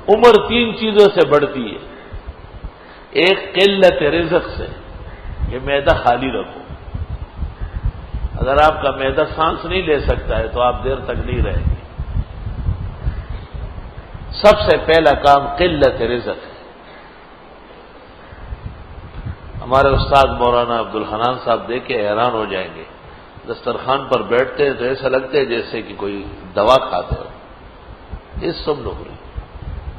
عمر 3 چیزوں سے بڑھتی ہے. ایک قلت رزق سے، کہ معدہ خالی رکھو. اگر آپ کا معدہ سانس نہیں لے سکتا ہے تو آپ دیر تک نہیں رہیں گے. سب سے پہلا کام قلت رزق ہے. ہمارے استاد مولانا عبدالحنان صاحب دیکھ کے حیران ہو جائیں گے. دسترخوان پر بیٹھتے ہیں تو ایسا لگتا ہے جیسے کہ کوئی دوا کھاتے ہو. اس سب نوکری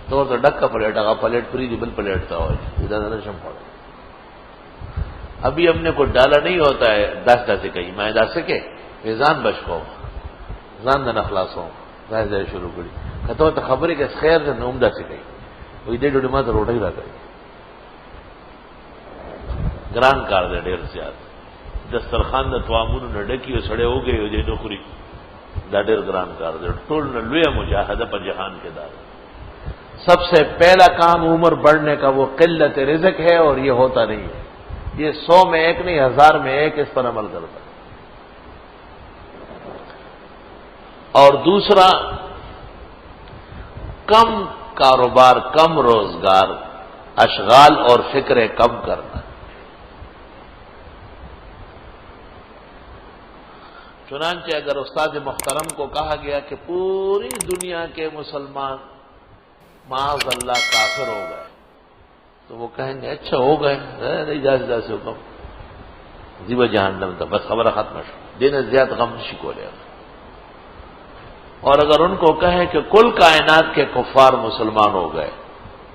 تو ڈک کا پلیٹ آگا پلیٹ فری جبل پلیٹتا ہو ادھر شم پڑا. ابھی ہم نے کوئی ڈالا نہیں ہوتا ہے دس سے کہیں میں دس کے ویزان بچ کو زان دن اخلاص ہوں ظاہر شروع کری کہتا تو خبر ہے کہ خیر سے نومدہ سے کہیں وہی دے ڈوڑی ماں تو روٹا ہی رہا کری گران کار دے ڈیر زیادہ دسترخوان د توامونو نه ډکی او سړی وګي او دې نوکری دا ډېر ګران کار دی. ټول نه لویه مجاهده په جهان کې دا. سب سے پہلا کام عمر بڑھنے کا وہ قلت رزق ہے اور یہ ہوتا نہیں ہے. یہ 100 میں 1 نہیں 1000 میں 1 اس پر عمل کرتا ہے. اور دوسرا کم کاروبار، کم روزگار، اشغال اور فکریں کم کرنا. چنانچہ اگر استاد محترم کو کہا گیا کہ پوری دنیا کے مسلمان معاذ اللہ کافر ہو گئے تو وہ کہیں گے اچھا ہو گئے نہیں جا سے حکم جیب جہنم تھا بس خبر ختم دین زیادہ غم شکو لے. اور اگر ان کو کہیں کہ کل کائنات کے کفار مسلمان ہو گئے،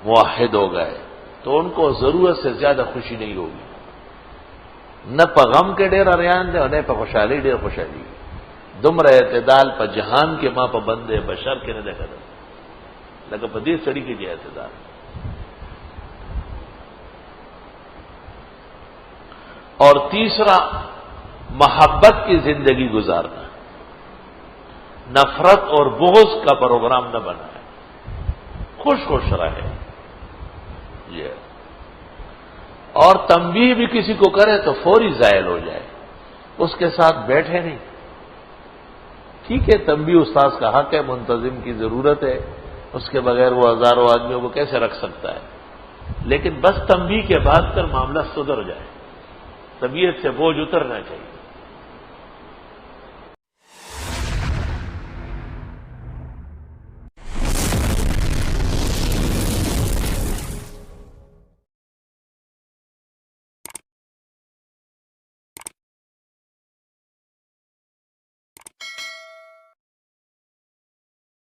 موحد ہو گئے، تو ان کو ضرورت سے زیادہ خوشی نہیں ہوگی. نہ پا غم کے ڈیر اریان دے اور نہ پا خوشحالی ڈیر خوشحالی. دم رہے اعتدال پا جہان کے ماں پا بندے بشر کے نہ دیکھا دے لگا پا دیر سڑی کی جائے اعتدال. اور تیسرا محبت کی زندگی گزارنا، نفرت اور بغض کا پروگرام نہ بنائے، خوش خوش رہے. یہ اور تنبیہ بھی کسی کو کرے تو فوری زائل ہو جائے، اس کے ساتھ بیٹھے نہیں. ٹھیک ہے تنبیہ استاذ کا حق ہے، منتظم کی ضرورت ہے، اس کے بغیر وہ ہزاروں آدمیوں کو کیسے رکھ سکتا ہے. لیکن بس تنبیہ کے بعد کر معاملہ سدھر جائے، طبیعت سے بوجھ اترنا چاہیے.